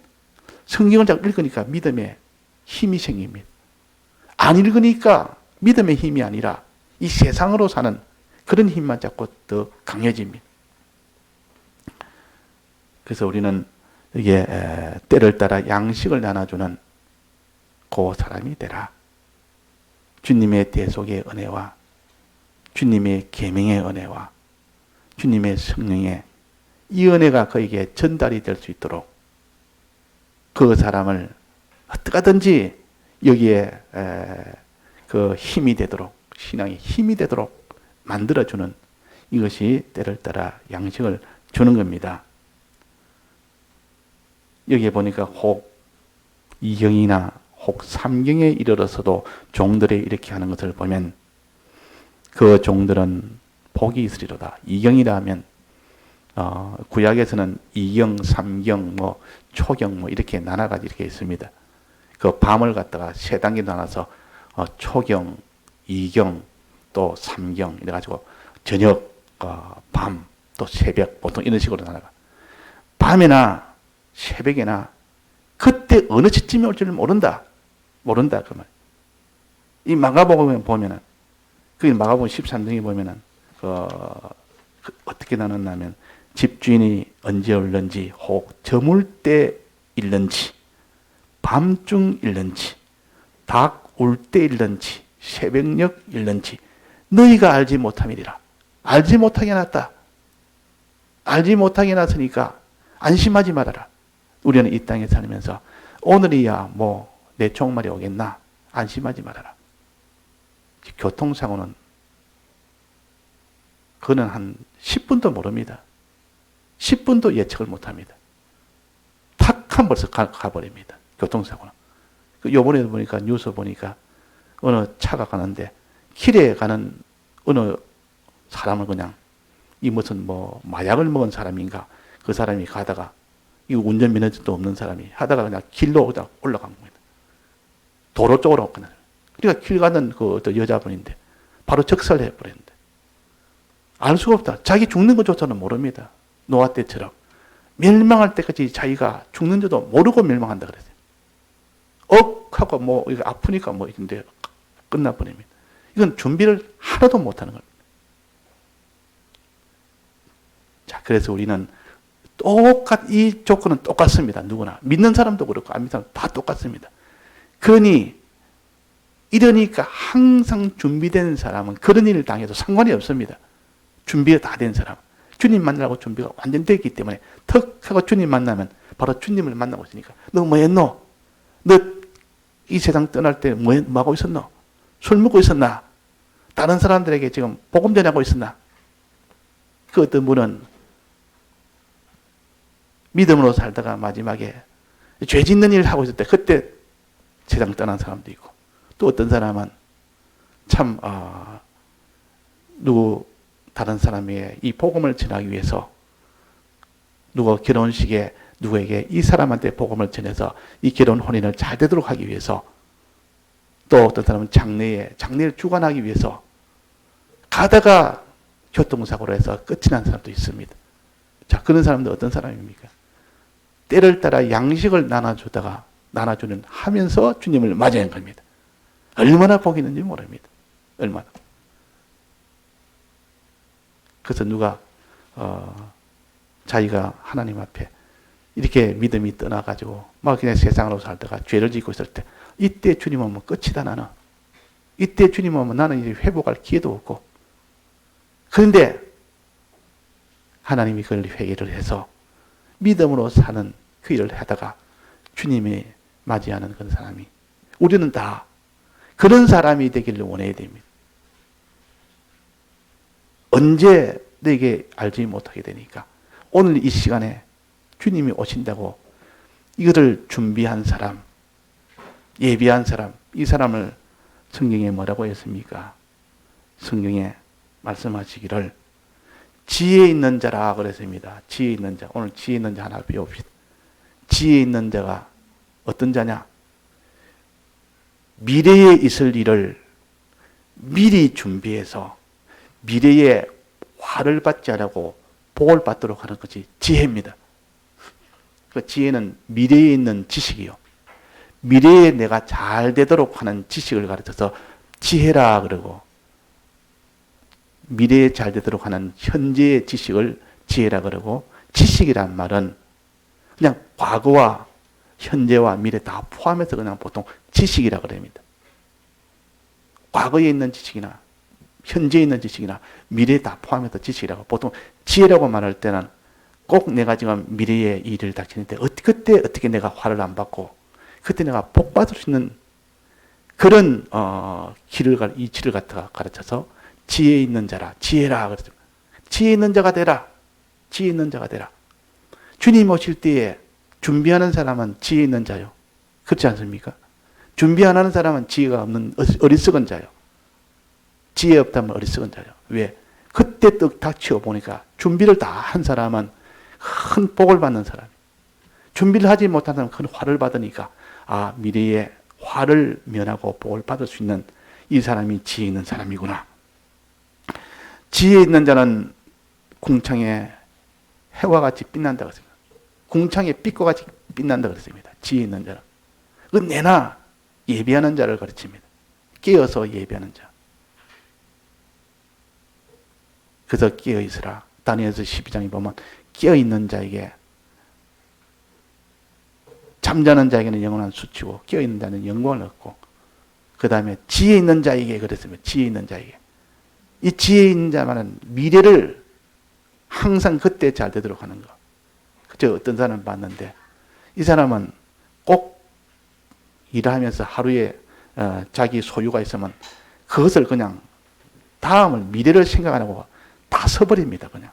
성경을 자꾸 읽으니까 믿음의 힘이 생깁니다. 안 읽으니까 믿음의 힘이 아니라 이 세상으로 사는 그런 힘만 자꾸 더 강해집니다. 그래서 우리는 이게 때를 따라 양식을 나눠주는 그 사람이 되라. 주님의 대속의 은혜와 주님의 계명의 은혜와 주님의 성령의 이 은혜가 그에게 전달이 될 수 있도록 그 사람을 어떻게 하든지 여기에 그 힘이 되도록, 신앙의 힘이 되도록 만들어주는, 이것이 때를 따라 양식을 주는 겁니다. 여기에 보니까 혹 2경이나 혹 3경에 이르러서도 종들이 이렇게 하는 것을 보면 그 종들은 복이 있으리로다. 2경이라 하면 구약에서는 2경, 3경, 뭐 초경 뭐 이렇게 나눠가지고 이렇게 있습니다. 그 밤을 갖다가 세 단계 나눠서 초경, 2경, 또 3경 이래가지고 저녁, 밤, 또 새벽 보통 이런 식으로 나눠가. 밤이나 새벽이나 그때 어느 시점이 올지를 모른다. 모른다 그 말. 이 마가복음에 보면은 그 마가복음 13장에 보면은 어떻게 나눴냐면 집주인이 언제 올는지, 혹 저물 때 일는지, 밤중 일는지, 닭 울 때 일는지, 새벽녘 일는지 너희가 알지 못함이리라. 알지 못하게 놨다. 알지 못하게 놨으니까 안심하지 말아라. 우리는 이 땅에 살면서 오늘이야 뭐 내 종말이 오겠나, 안심하지 말아라. 교통사고는 그는 한 10분도 모릅니다. 10분도 예측을 못합니다. 탁 하면 벌써 가버립니다. 교통사고는. 요번에 보니까 뉴스 보니까 어느 차가 가는데 길에 가는 어느 사람을 그냥 이 무슨 뭐 마약을 먹은 사람인가, 그 사람이 가다가 이 운전면허증도 없는 사람이 하다가 그냥 길로 올라간 겁니다. 도로 쪽으로 그냥. 그러니까 길 가는 그 여자분인데 바로 적살해 버렸는데 알 수가 없다. 자기 죽는 것조차는 모릅니다. 노아 때처럼 멸망할 때까지 자기가 죽는 줄도 모르고 멸망한다 그랬어요. 하고 뭐 이거 아프니까 뭐 이런데 끝나버립니다. 이건 준비를 하나도 못하는 겁니다. 자, 그래서 우리는 이 조건은 똑같습니다. 누구나. 믿는 사람도 그렇고 안 믿는 사람도 다 똑같습니다. 그러니 이러니까 항상 준비된 사람은 그런 일을 당해도 상관이 없습니다. 준비가 다 된 사람. 주님 만나고 준비가 완전 됐기 때문에 턱 하고 주님 만나면 바로 주님을 만나고 있으니까 너 뭐 했노? 너 이 세상 떠날 때 뭐 하고 있었노? 술 먹고 있었나? 다른 사람들에게 지금 복음 전하고 있었나? 그 어떤 분은 믿음으로 살다가 마지막에 죄 짓는 일을 하고 있을 때 그때 세상 떠난 사람도 있고, 또 어떤 사람은 참 다른 사람에게 이 복음을 전하기 위해서 누구 결혼식에 누구에게 이 사람한테 복음을 전해서 이 결혼 혼인을 잘 되도록 하기 위해서, 또 어떤 사람은 장례를 주관하기 위해서 가다가 교통사고로 해서 끝이 난 사람도 있습니다. 자, 그런 사람도 어떤 사람입니까? 때를 따라 양식을 나눠주는 하면서 주님을 맞이한 겁니다. 얼마나 복이 있는지 모릅니다. 얼마나. 그래서 누가 자기가 하나님 앞에 이렇게 믿음이 떠나가지고 막 그냥 세상으로 살다가 죄를 짓고 있을 때, 이때 주님 오면 끝이다 나는. 이때 주님 오면 나는 이제 회복할 기회도 없고. 그런데 하나님이 그걸 회개를 해서 믿음으로 사는 그 일을 하다가 주님이 맞이하는 그런 사람이, 우리는 다 그런 사람이 되기를 원해야 됩니다. 언제 내게 알지 못하게 되니까 오늘 이 시간에 주님이 오신다고 이거를 준비한 사람, 예비한 사람, 이 사람을 성경에 뭐라고 했습니까? 성경에 말씀하시기를 지혜 있는 자라 그랬습니다. 지혜 있는 자. 오늘 지혜 있는 자 하나 배웁시다. 지혜 있는 자가 어떤 자냐? 미래에 있을 일을 미리 준비해서 미래에 화를 받지 않고 복을 받도록 하는 것이 지혜입니다. 그 지혜는 미래에 있는 지식이요. 미래에 내가 잘 되도록 하는 지식을 가르쳐서 지혜라 그러고, 미래에 잘 되도록 하는 현재의 지식을 지혜라 그러고, 지식이란 말은 그냥 과거와 현재와 미래 다 포함해서 그냥 보통 지식이라 그럽니다. 과거에 있는 지식이나 현재에 있는 지식이나 미래에 다 포함해서 지식이라고, 보통 지혜라고 말할 때는 꼭 내가 지금 미래에 일을 닥치는데 그때 어떻게 내가 화를 안 받고 그때 내가 복 받을 수 있는 그런 이치를 갖다가 가르쳐서 지혜 있는 자라, 지혜라 그랬죠. 지혜 있는 자가 되라. 지혜 있는 자가 되라. 주님 오실 때에 준비하는 사람은 지혜 있는 자요. 그렇지 않습니까? 준비 안 하는 사람은 지혜가 없는 어리석은 자요. 지혜 없다면 어리석은 자요. 왜? 그때 떡 닥치어 보니까 준비를 다 한 사람은 큰 복을 받는 사람. 준비를 하지 못한 사람은 큰 화를 받으니까 미래에 화를 면하고 복을 받을 수 있는 이 사람이 지혜 있는 사람이구나. 지혜 있는 자는 궁창에 해와 같이 빛난다 그랬습니다. 궁창에 빛과 같이 빛난다 그랬습니다. 지혜 있는 자는. 그 내나 예비하는 자를 가르칩니다. 깨어서 예비하는 자. 그래서 깨어 있으라. 다니엘서 12장에 보면 깨어 있는 자에게, 잠자는 자에게는 영원한 수치고 깨어 있는 자는 영광을 얻고, 그 다음에 지혜 있는 자에게 그랬습니다. 지혜 있는 자에게. 이 지혜 있는 자만은 미래를 항상 그때 잘 되도록 하는 거. 그저 어떤 사람을 봤는데 이 사람은 꼭 일하면서 하루에 자기 소유가 있으면 그것을 그냥 다음을 미래를 생각 안 하고 다 써버립니다. 그냥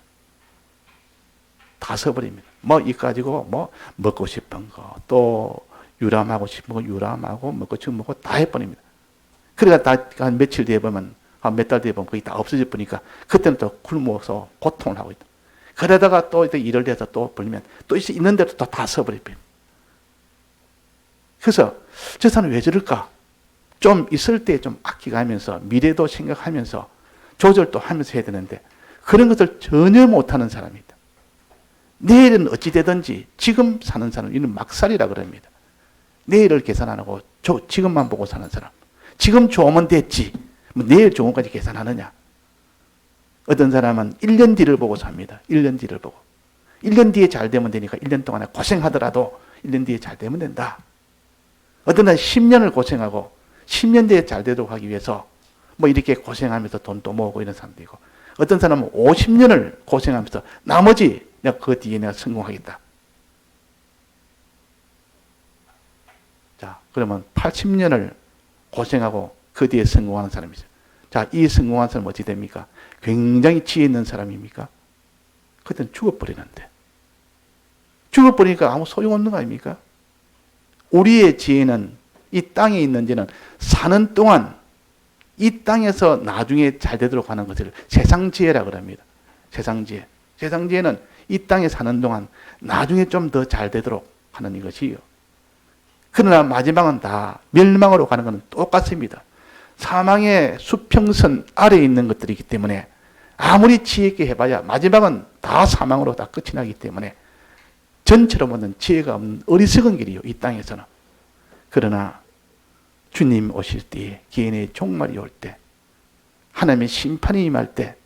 다 써버립니다. 뭐 이 가지고 뭐 먹고 싶은 거, 또 유람하고 싶은 거 유람하고 먹고 싶은 거 먹고 다 해버립니다. 그러니까 한 며칠 뒤에 보면, 한 몇 달 뒤에 보면 그게 다 없어져 버리니까 그때는 또 굶어서 고통을 하고 있다. 그러다가 또 일을 해서 또 벌면 또 있는 대로 또 다 써버립니다. 그래서 저 사람은 왜 저럴까? 좀 있을 때 좀 아껴가면서 미래도 생각하면서 조절도 하면서 해야 되는데 그런 것을 전혀 못하는 사람이다. 내일은 어찌 되든지 지금 사는 사람, 이는 막살이라 그럽니다. 내일을 계산 안 하고 지금만 보고 사는 사람. 지금 좋으면 됐지. 뭐 내일 좋은 것까지 계산하느냐. 어떤 사람은 1년 뒤를 보고 삽니다. 1년 뒤를 보고. 1년 뒤에 잘 되면 되니까 1년 동안에 고생하더라도 1년 뒤에 잘 되면 된다. 어떤 사람은 10년을 고생하고 10년 뒤에 잘 되도록 하기 위해서 뭐 이렇게 고생하면서 돈도 모으고 이런 사람도 있고, 어떤 사람은 50년을 고생하면서 나머지 내가 그 뒤에 내가 성공하겠다. 자, 그러면 80년을 고생하고 그 뒤에 성공하는 사람이죠. 자, 이 성공한 사람은 어찌 됩니까? 굉장히 지혜 있는 사람입니까? 그때는 죽어버리는데. 죽어버리니까 아무 소용없는 거 아닙니까? 우리의 지혜는, 이 땅에 있는 지는 사는 동안 이 땅에서 나중에 잘 되도록 하는 것을 세상 지혜라고 합니다. 세상 지혜. 세상 지혜는 이 땅에 사는 동안 나중에 좀 더 잘 되도록 하는 이것이요. 그러나 마지막은 다 멸망으로 가는 것은 똑같습니다. 사망의 수평선 아래에 있는 것들이기 때문에 아무리 지혜 있게 해봐야 마지막은 다 사망으로 다 끝이 나기 때문에 전체로 보면 지혜가 없는 어리석은 길이요, 이 땅에서는. 그러나 주님 오실 때에, 개인의 종말이 올 때, 하나님의 심판이 임할 때,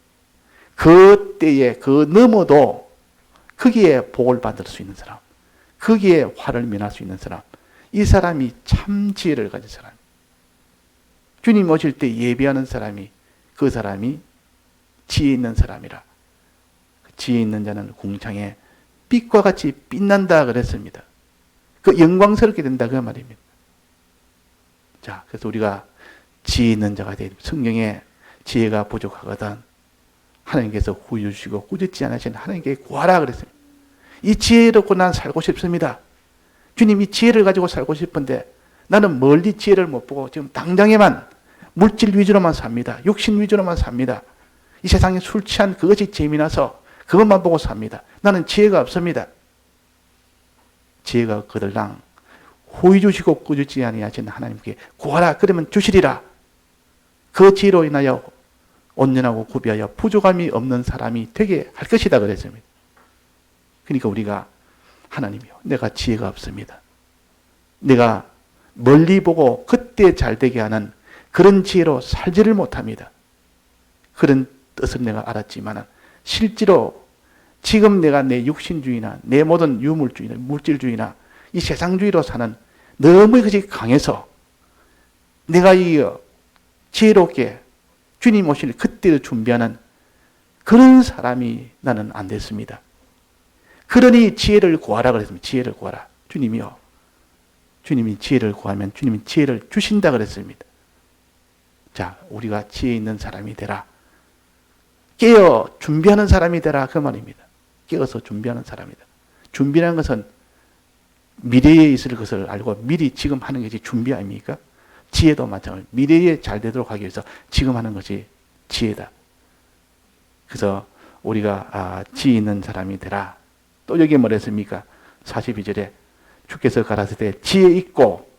그 때에 그 너머도 거기에 복을 받을 수 있는 사람, 거기에 화를 면할 수 있는 사람, 이 사람이 참 지혜를 가진 사람. 주님 오실 때 예비하는 사람이, 그 사람이 지혜 있는 사람이라. 지혜 있는 자는 궁창에 빛과 같이 빛난다 그랬습니다. 그 영광스럽게 된다 그 말입니다. 자, 그래서 우리가 지혜 있는 자가 되는, 성경에 지혜가 부족하거든 하나님께서 후유 주시고 꾸짖지 않으신 하나님께 구하라 그랬습니다. 이 지혜를 갖고 난 살고 싶습니다. 주님, 이 지혜를 가지고 살고 싶은데 나는 멀리 지혜를 못 보고 지금 당장에만 물질 위주로만 삽니다. 육신 위주로만 삽니다. 이 세상에 술 취한 그것이 재미나서 그것만 보고 삽니다. 나는 지혜가 없습니다. 지혜가 거들랑 후히 주시고 꾸짖지 아니하신 하나님께 구하라 그러면 주시리라. 그 지혜로 인하여 온전하고 구비하여 부족함이 없는 사람이 되게 할 것이다 그랬습니다. 그러니까 우리가 하나님이요, 내가 지혜가 없습니다. 내가 멀리 보고 그때 잘 되게 하는 그런 지혜로 살지를 못합니다. 그런 뜻을 내가 알았지만 실제로 지금 내가 내 육신주의나 내 모든 유물주의나 물질주의나 이 세상주의로 사는 너무 그것이 강해서 내가 이 지혜롭게 주님 오실 그때를 준비하는 그런 사람이 나는 안 됐습니다. 그러니 지혜를 구하라 그랬습니다. 지혜를 구하라. 주님이요, 주님이 지혜를 구하면 주님이 지혜를 주신다 그랬습니다. 자, 우리가 지혜 있는 사람이 되라. 깨어 준비하는 사람이 되라 그 말입니다. 깨어서 준비하는 사람이다. 준비라는 것은 미래에 있을 것을 알고 미리 지금 하는 것이 준비 아닙니까? 지혜도 마찬가지로 미래에 잘 되도록 하기 위해서 지금 하는 것이 지혜다. 그래서 우리가 지혜 있는 사람이 되라. 또 여기에 뭐랬습니까? 42절에 주께서 가라사대 지혜 있고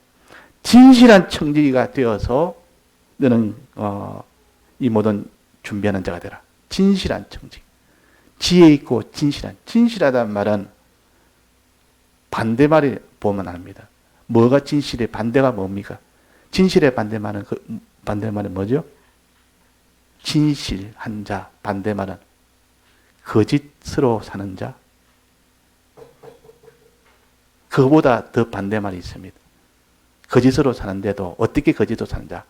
진실한 청지기가 되어서 너는 이 모든 준비하는 자가 되라. 진실한 청지기. 지혜 있고 진실하다는 말은 반대말이 보면 압니다. 뭐가 진실의 반대가 뭡니까? 진실의 반대말은 반대말은 뭐죠? 진실한 자, 반대말은 거짓으로 사는 자. 그보다 더 반대말이 있습니다. 거짓으로 사는데도 어떻게 거짓으로 사는 자?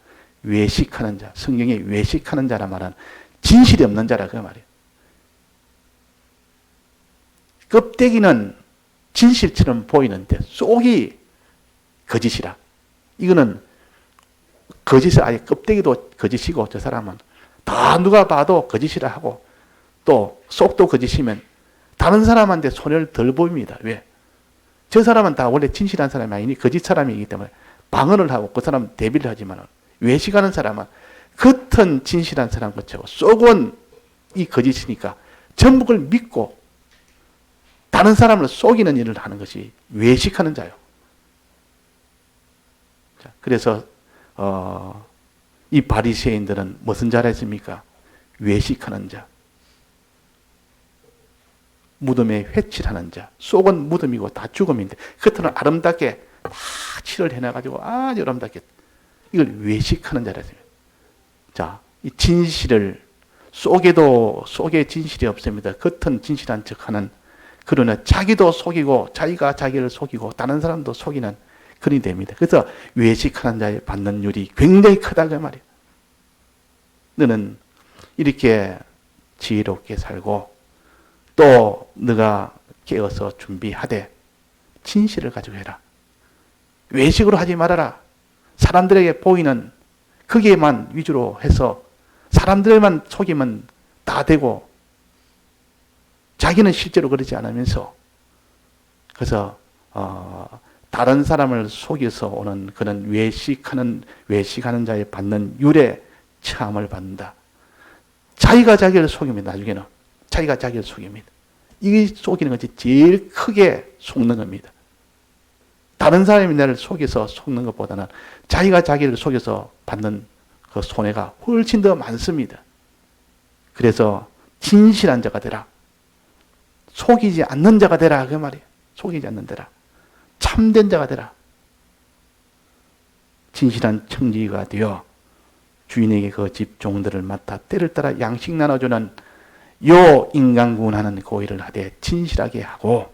외식하는 자. 성경에 외식하는 자란 말은 진실이 없는 자라 그 말이에요. 껍데기는 진실처럼 보이는데 속이 거짓이라. 이거는 거짓을 아예 껍데기도 거짓이고 저 사람은 다 누가 봐도 거짓이라 하고 또 속도 거짓이면 다른 사람한테 손해를 덜 보입니다. 왜? 저 사람은 다 원래 진실한 사람이 아니니 거짓 사람이기 때문에 방언을 하고 그 사람 대비를 하지만 외식하는 사람은 겉은 진실한 사람 것이고 속은 이 거짓이니까 전부 그걸 믿고 다른 사람을 속이는 일을 하는 것이 외식하는 자요. 자, 그래서 이 바리새인들은 무슨 자라 했습니까? 외식하는 자. 무덤에 회칠하는 자. 속은 무덤이고 다 죽음인데 겉으로는 아름답게 다 칠을 해놔가지고 아주 아름답게 이걸 외식하는 자라 했습니다. 자, 이 진실을 속에 진실이 없습니다. 겉은 진실한 척하는 그러나 자기도 속이고 자기가 자기를 속이고 다른 사람도 속이는 그리 됩니다. 그래서 외식하는 자의 받는 율이 굉장히 크다 그 말이에요. 너는 이렇게 지혜롭게 살고 또 너가 깨어서 준비하되 진실을 가지고 해라. 외식으로 하지 말아라. 사람들에게 보이는 거기에만 위주로 해서 사람들만 속이면 다 되고 자기는 실제로 그러지 않으면서 그래서 다른 사람을 속여서 오는 그런 외식하는 자의 받는 율에 체험을 받는다. 자기가 자기를 속입니다. 나중에는 자기가 자기를 속입니다. 이 속이는 것이 제일 크게 속는 겁니다. 다른 사람이 나를 속여서 속는 것보다는 자기가 자기를 속여서 받는 그 손해가 훨씬 더 많습니다. 그래서 진실한 자가 되라. 속이지 않는 자가 되라 그 말이에요. 속이지 않는 자라. 참된 자가 되라. 진실한 청지기가 되어 주인에게 그 집 종들을 맡아 때를 따라 양식 나눠주는 요 인간구원하는 그 일을 하되 진실하게 하고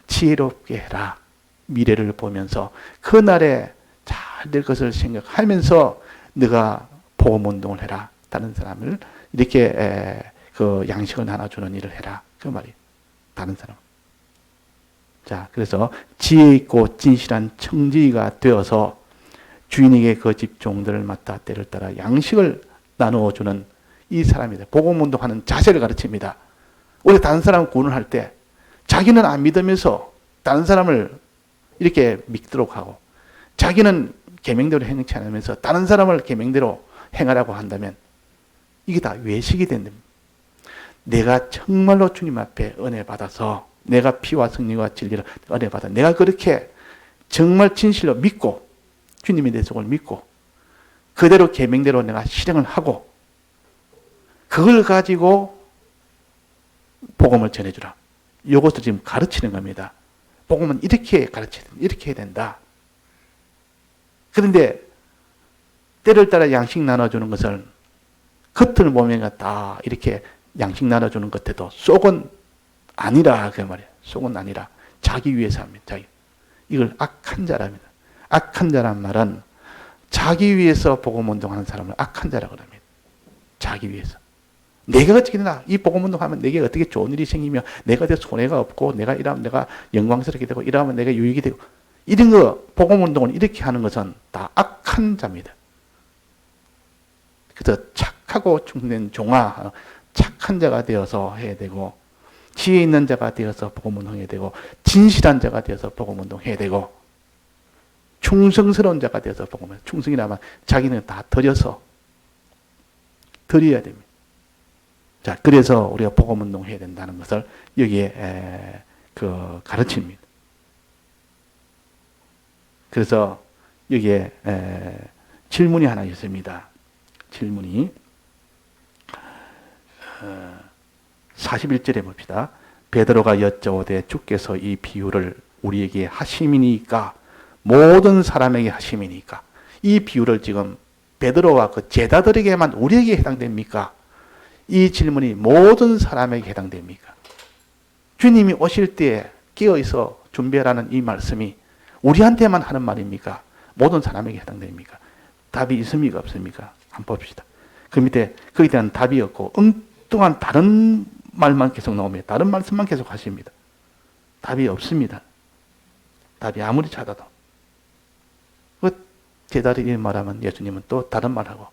지혜롭게 해라. 미래를 보면서 그날에 잘 될 것을 생각하면서 네가 복음운동을 해라. 다른 사람을 이렇게 그 양식을 나눠주는 일을 해라. 그 말이에요. 다른 사람. 자, 그래서 지혜 있고 진실한 청지기가 되어서 주인에게 그 집 종들을 맡아 때를 따라 양식을 나누어주는 이 사람이다. 복음운동하는 자세를 가르칩니다. 우리 다른 사람 구원을 할 때 자기는 안 믿으면서 다른 사람을 이렇게 믿도록 하고 자기는 계명대로 행치 않으면서 다른 사람을 계명대로 행하라고 한다면 이게 다 외식이 된답니다. 내가 정말로 주님 앞에 은혜 받아서 내가 피와 성령과 진리를 은혜 받아 내가 그렇게 정말 진실로 믿고 주님의 대속을 믿고 그대로 계명대로 내가 실행을 하고 그걸 가지고 복음을 전해주라. 이것을 지금 가르치는 겁니다. 복음은 이렇게 가르쳐야 된다. 이렇게 해야 된다. 그런데 때를 따라 양식 나눠주는 것을 겉을 보면 다 이렇게 양식 나눠주는 것에도 속은 아니라 그 말이에요. 속은 아니라 자기 위해서 합니다. 자기. 이걸 악한 자랍니다. 악한 자란 말은 자기 위해서 복음 운동하는 사람을 악한 자라고 합니다. 자기 위해서. 내가 어떻게 되나? 이 복음 운동하면 내게 어떻게 좋은 일이 생기며 내가 더 손해가 없고 내가 이러면 내가 영광스럽게 되고 이러면 내가 유익이 되고 이런 거 복음 운동을 이렇게 하는 것은 다 악한 자입니다. 그래서 착하고 충성된 종아 착한 자가 되어서 해야 되고 지혜 있는 자가 되어서 복음 운동해야 되고 진실한 자가 되어서 복음 운동해야 되고 충성스러운 자가 되어서 복음 운동. 충성이라면 자기는 다 드려야 됩니다. 자, 그래서 우리가 복음 운동해야 된다는 것을 여기에 가르칩니다. 그래서 여기에 질문이 하나 있습니다. 질문이 41절에 봅시다. 베드로가 여쭤오되 주께서 이 비유를 우리에게 하심이니까 모든 사람에게 하심이니까 이 비유를 지금 베드로와 그 제자들에게만 우리에게 해당됩니까? 이 질문이 모든 사람에게 해당됩니까? 주님이 오실 때에 깨어있어 준비하라는 이 말씀이 우리한테만 하는 말입니까? 모든 사람에게 해당됩니까? 답이 있습니까? 없습니까? 한번 봅시다. 그 밑에 거기에 대한 답이 없고 엉뚱한 다른 말만 계속 나옵니다. 다른 말씀만 계속 하십니다. 답이 없습니다. 답이 아무리 찾아도. 그 제자들이 말하면 예수님은 또 다른 말하고.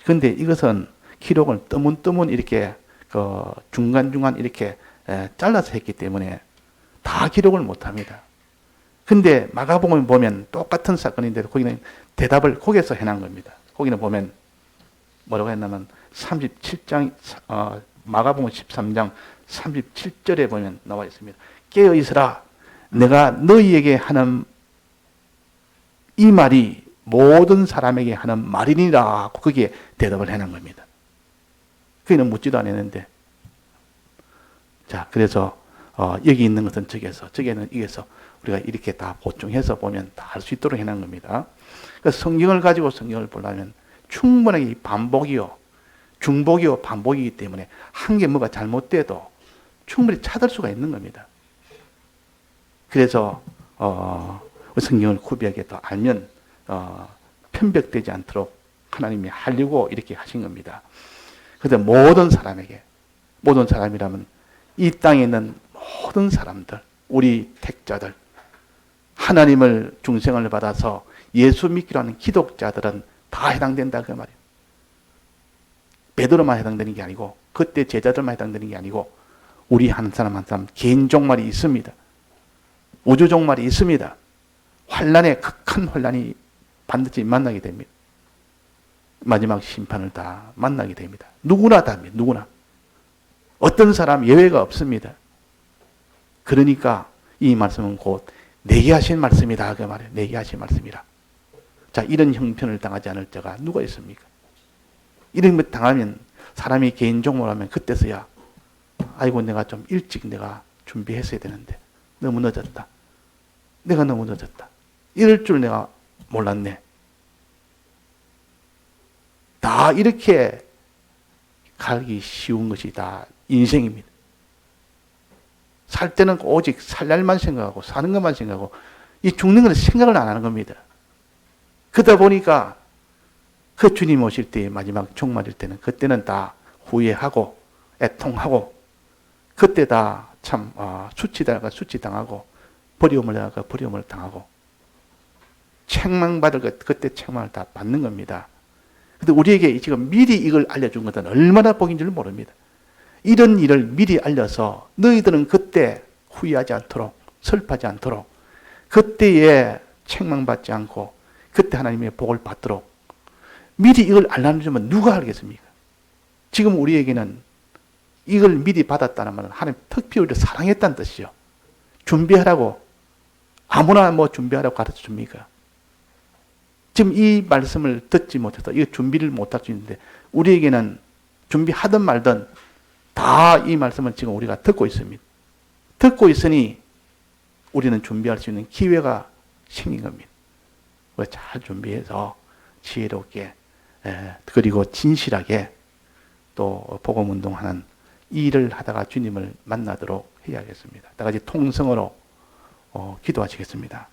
그런데 이것은 기록을 뜨문뜨문 이렇게 중간중간 이렇게 잘라서 했기 때문에 다 기록을 못합니다. 근데 마가복음 보면 똑같은 사건인데도 거기는 대답을 거기에서 해놓은 겁니다. 거기는 보면 뭐라고 했냐면 37장 마가복음 13장 37절에 보면 나와 있습니다. 깨어 있으라. 내가 너희에게 하는 이 말이 모든 사람에게 하는 말이니라 하고 거기에 대답을 해놓은 겁니다. 그는 묻지도 않았는데 자 그래서 여기 있는 것은 저기에는 이게서 우리가 이렇게 다 보충해서 보면 다 알 수 있도록 해놓은 겁니다. 그래서 성경을 가지고 성경을 보려면 충분하게 반복이요 중복이요 반복이기 때문에 한 개 뭐가 잘못돼도 충분히 찾을 수가 있는 겁니다. 그래서 성경을 구비하게 더 알면 편벽되지 않도록 하나님이 하려고 이렇게 하신 겁니다. 그래서 모든 사람이라면 이 땅에 있는 모든 사람들, 우리 택자들, 하나님을 중생을 받아서 예수 믿기로 하는 기독자들은 다 해당된다 그 말이에요. 베드로만 해당되는 게 아니고 그때 제자들만 해당되는 게 아니고 우리 한 사람 한 사람 개인 종말이 있습니다. 우주 종말이 있습니다. 극한 환난이 반드시 만나게 됩니다. 마지막 심판을 다 만나게 됩니다. 누구나 다 합니다. 누구나. 어떤 사람 예외가 없습니다. 그러니까 이 말씀은 곧 내게 하신 말씀이다 그 말이에요. 내게 하신 말씀이라. 자, 이런 형편을 당하지 않을 자가 누가 있습니까? 이런 것 당하면 사람이 개인 종말하면 그때서야 아이고 내가 좀 일찍 내가 준비했어야 되는데 너무 늦었다. 내가 너무 늦었다. 이럴 줄 내가 몰랐네. 다 이렇게 가기 쉬운 것이 다 인생입니다. 살 때는 오직 살 날만 생각하고 사는 것만 생각하고 이 죽는 건 생각을 안 하는 겁니다. 그러다 보니까 그 주님 오실 때 마지막 종말일 때는 그때는 다 후회하고 애통하고 그때 다 참 수치당하고 버림을 당하고 책망받을 것 그때 책망을 다 받는 겁니다. 근데 우리에게 지금 미리 이걸 알려준 것은 얼마나 복인 줄 모릅니다. 이런 일을 미리 알려서 너희들은 그때 후회하지 않도록 슬퍼하지 않도록 그때에 책망받지 않고 그때 하나님의 복을 받도록 미리 이걸 알려주면 누가 알겠습니까? 지금 우리에게는 이걸 미리 받았다는 말은 하나님 특별히 우리를 사랑했다는 뜻이요. 준비하라고, 아무나 뭐 준비하라고 가르쳐 줍니까? 지금 이 말씀을 듣지 못해서 이 준비를 못할 수 있는데, 우리에게는 준비하든 말든 다 이 말씀을 지금 우리가 듣고 있습니다. 듣고 있으니 우리는 준비할 수 있는 기회가 생긴 겁니다. 잘 준비해서 지혜롭게, 그리고 진실하게 또 복음운동하는 이 일을 하다가 주님을 만나도록 해야겠습니다. 다 같이 통성으로 기도하시겠습니다.